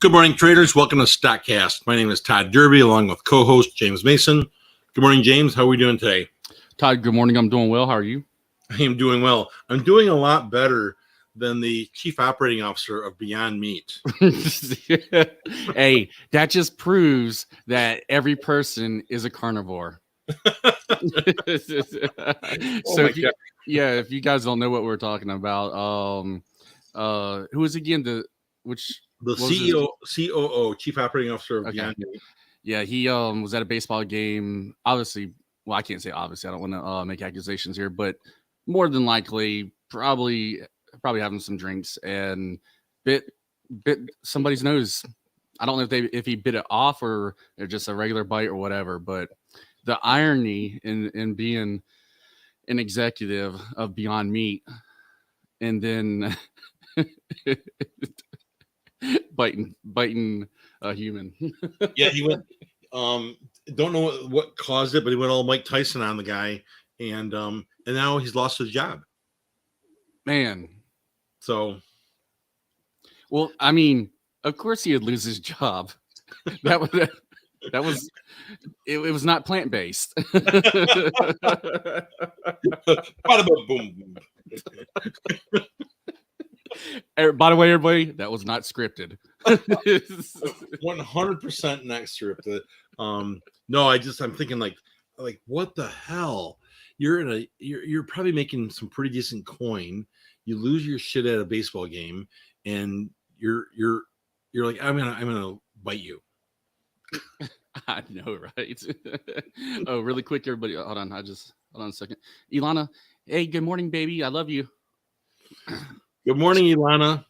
Good morning, traders. Welcome to StockCast. My name is Todd Derby, along with co-host James Mason. Good morning, James. How are we doing today? Todd, good morning. I'm doing well. How are you? I am doing well. I'm doing a lot better than the chief operating officer of Beyond Meat. Hey, that just proves that every person is a carnivore. If you guys don't know what we're talking about, who was again the COO, chief operating officer of Beyond Meat. Yeah, he was at a baseball game. Obviously, well, I can't say obviously. I don't want to make accusations here, but more than likely, probably having some drinks and bit somebody's nose. I don't know if he bit it off or just a regular bite or whatever. But the irony in being an executive of Beyond Meat and then biting a human. Yeah, he went. Don't know what caused it, but he went all Mike Tyson on the guy, and now he's lost his job. Man. So, well, I mean, of course he would lose his job. It was not plant-based. Bada boom, boom. By the way, everybody, that was not scripted. 100% not scripted. No, I'm thinking like what the hell? You're probably making some pretty decent coin. You lose your shit at a baseball game, and you're like, I'm gonna bite you. I know, right? Oh, really quick, everybody. Hold on a second. Ilana, hey, good morning, baby. I love you. Good morning, Ilana.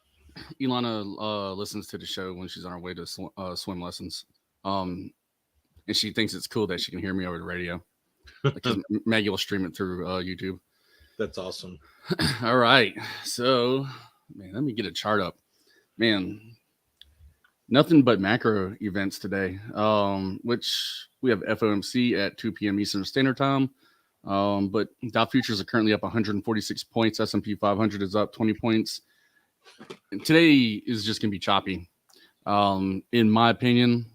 Ilana listens to the show when she's on her way to swim lessons. And she thinks it's cool that she can hear me over the radio. Because Maggie will stream it through YouTube. That's awesome. All right. So, man, let me get a chart up. Man, nothing but macro events today, which we have FOMC at 2 p.m. Eastern Standard Time. But Dow futures are currently up 146 points. S&P 500 is up 20 points. And today is just going to be choppy. In my opinion,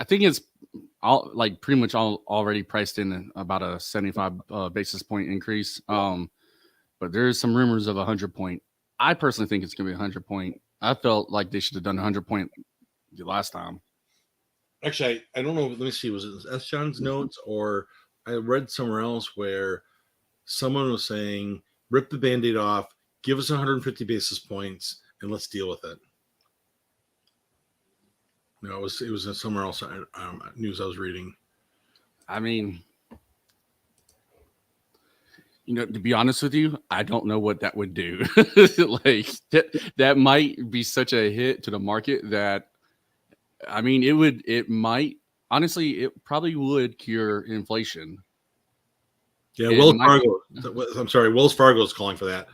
I think it's pretty much already priced in about a 75 basis point increase. But there's some rumors of 100 point. I personally think it's going to be 100 point. I felt like they should have done 100 point the last time. Actually, I don't know. Let me see. Was it S. John's notes, or I read somewhere else where someone was saying, rip the Band-Aid off, give us 150 basis points, and let's deal with it. No, it was somewhere else. News I was reading. I mean, to be honest with you, I don't know what that would do. That might be such a hit to the market that, I mean, it probably would cure inflation. Yeah, Wells Fargo. I'm sorry, Wells Fargo is calling for that.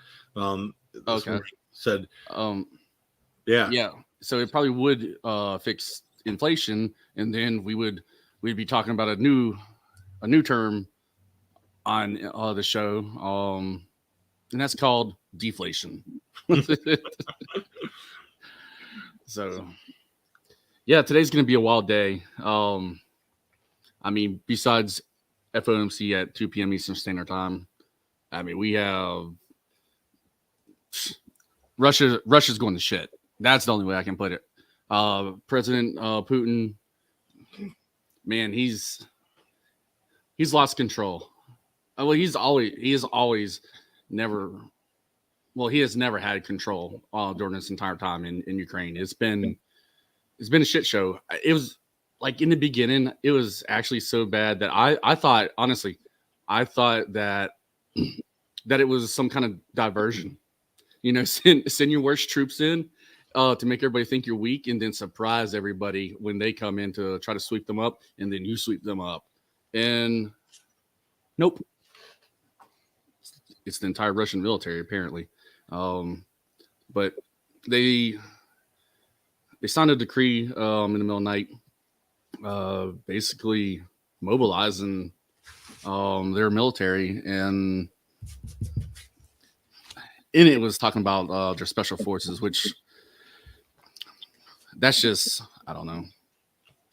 Okay. Said. Yeah. So it probably would fix inflation, and then we'd be talking about a new term on the show, and that's called deflation. So, yeah, today's going to be a wild day. I mean, besides FOMC at 2 p.m. Eastern Standard Time, I mean, we have Russia's going to shit. That's the only way I can put it. President Putin, man, he's lost control. Well, he has never had control during this entire time in Ukraine. It's been a shit show. It was like in the beginning, it was actually so bad that I thought that it was some kind of diversion. Send your worst troops in to make everybody think you're weak, and then surprise everybody when they come in to try to sweep them up, and then you sweep them up. And nope. It's the entire Russian military, apparently. But they signed a decree in the middle of the night, basically mobilizing their military, and in it was talking about their special forces, which that's just, I don't know,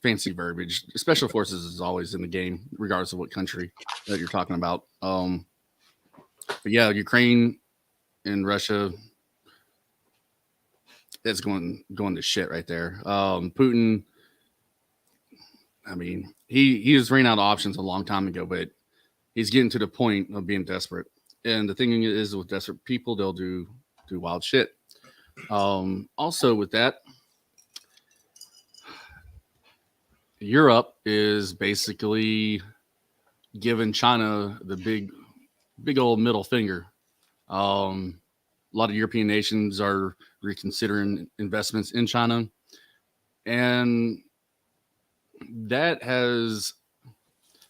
fancy verbiage. Special forces is always in the game, regardless of what country that you're talking about. But yeah, Ukraine and Russia, that's going to shit right there. Putin, I mean, he just ran out of options a long time ago, but he's getting to the point of being desperate. And the thing is, with desperate people, they'll do wild shit. Also, with that, Europe is basically giving China the big old middle finger. A lot of European nations are reconsidering investments in China, and that has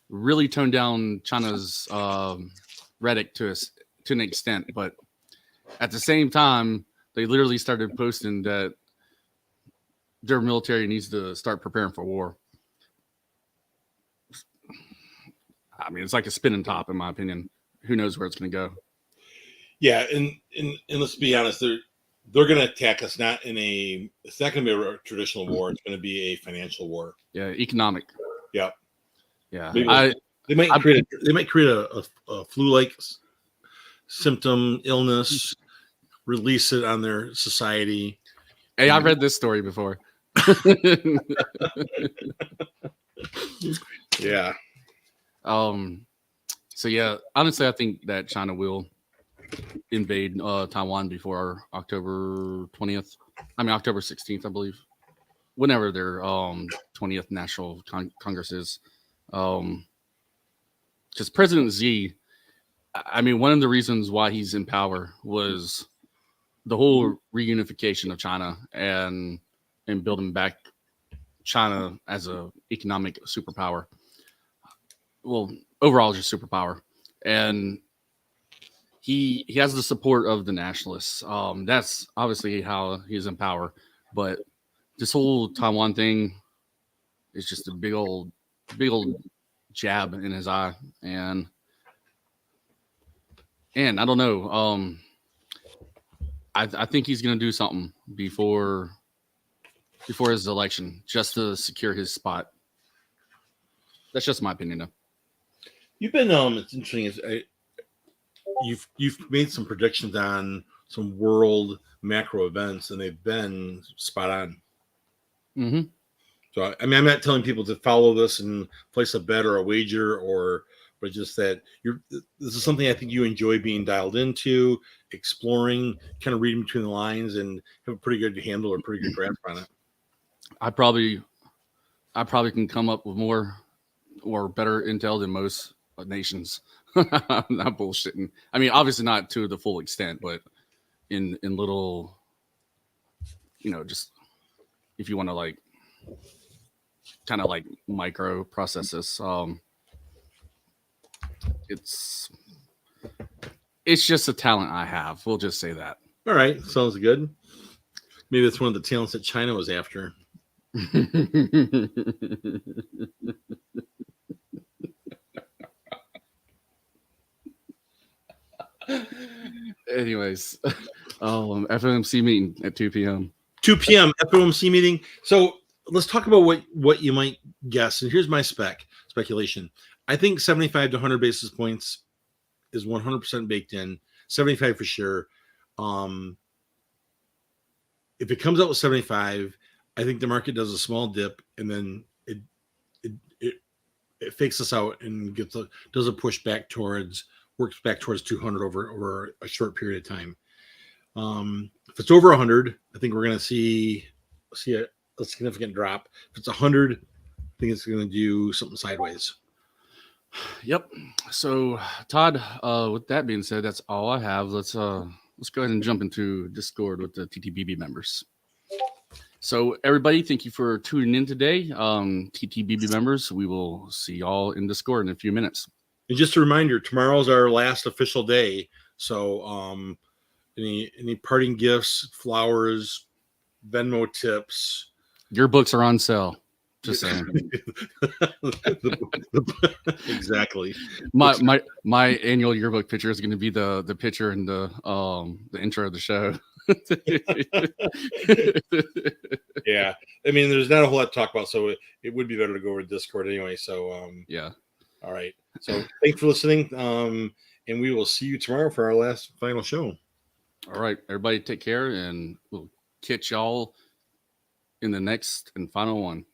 really toned down China's rhetoric to an extent. But at the same time, they literally started posting that their military needs to start preparing for war. I mean, it's like a spinning top, in my opinion. Who knows where it's going to go? Yeah, and let's be honest, they're going to attack us it's not going to be a traditional war. It's going to be a financial war. Yeah, economic. Yeah, yeah. They might create a flu-like symptom illness, release it on their society. Hey, I read this story before. Yeah. So yeah, honestly, I think that China will invade Taiwan before October 20th. I mean October 16th, I believe. Whenever their 20th National Congress is. Because President Xi, I mean, one of the reasons why he's in power was the whole reunification of China and building back China as a economic superpower. Well, overall, just superpower. And he has the support of the nationalists. That's obviously how he's in power. But this whole Taiwan thing is just a big old jab in his eye. And I don't know. I think he's going to do something before his election just to secure his spot. That's just my opinion, though. You've been it's interesting. You've made some predictions on some world macro events, and they've been spot on. Mm-hmm. So I mean, I'm not telling people to follow this and place a bet or a wager, but just that this is something I think you enjoy being dialed into, exploring, kind of reading between the lines, and have a pretty good handle or pretty good grasp on it. I probably can come up with more or better intel than most nations. I'm not bullshitting. I mean, obviously not to the full extent, but in little, just if you want to like kind of like micro process this, it's just a talent I have. We'll just say that. All right, sounds good. Maybe it's one of the talents that China was after. Anyways, FOMC meeting at 2 p.m. 2 p.m. FOMC meeting. So let's talk about what you might guess. And here's my speculation. I think 75 to 100 basis points is 100% baked in. 75 for sure. If it comes out with 75, I think the market does a small dip, and then it fakes us out and does a push back works back towards 200 over a short period of time. If it's over 100, I think we're going to see a significant drop. If it's 100, I think it's going to do something sideways. Yep. So, Todd, with that being said, that's all I have. Let's go ahead and jump into Discord with the TTBB members. So, everybody, thank you for tuning in today. TTBB members, we will see y'all in Discord in a few minutes. And just a reminder, tomorrow's our last official day. So, any parting gifts, flowers, Venmo tips. Your books are on sale. Just saying. Exactly. My annual yearbook picture is going to be the picture in the intro of the show. Yeah, I mean, there's not a whole lot to talk about, so it would be better to go over to Discord anyway. So, Yeah. all right. So, thanks for listening. And we will see you tomorrow for our last final show. All right, everybody, take care, and we'll catch y'all in the next and final one.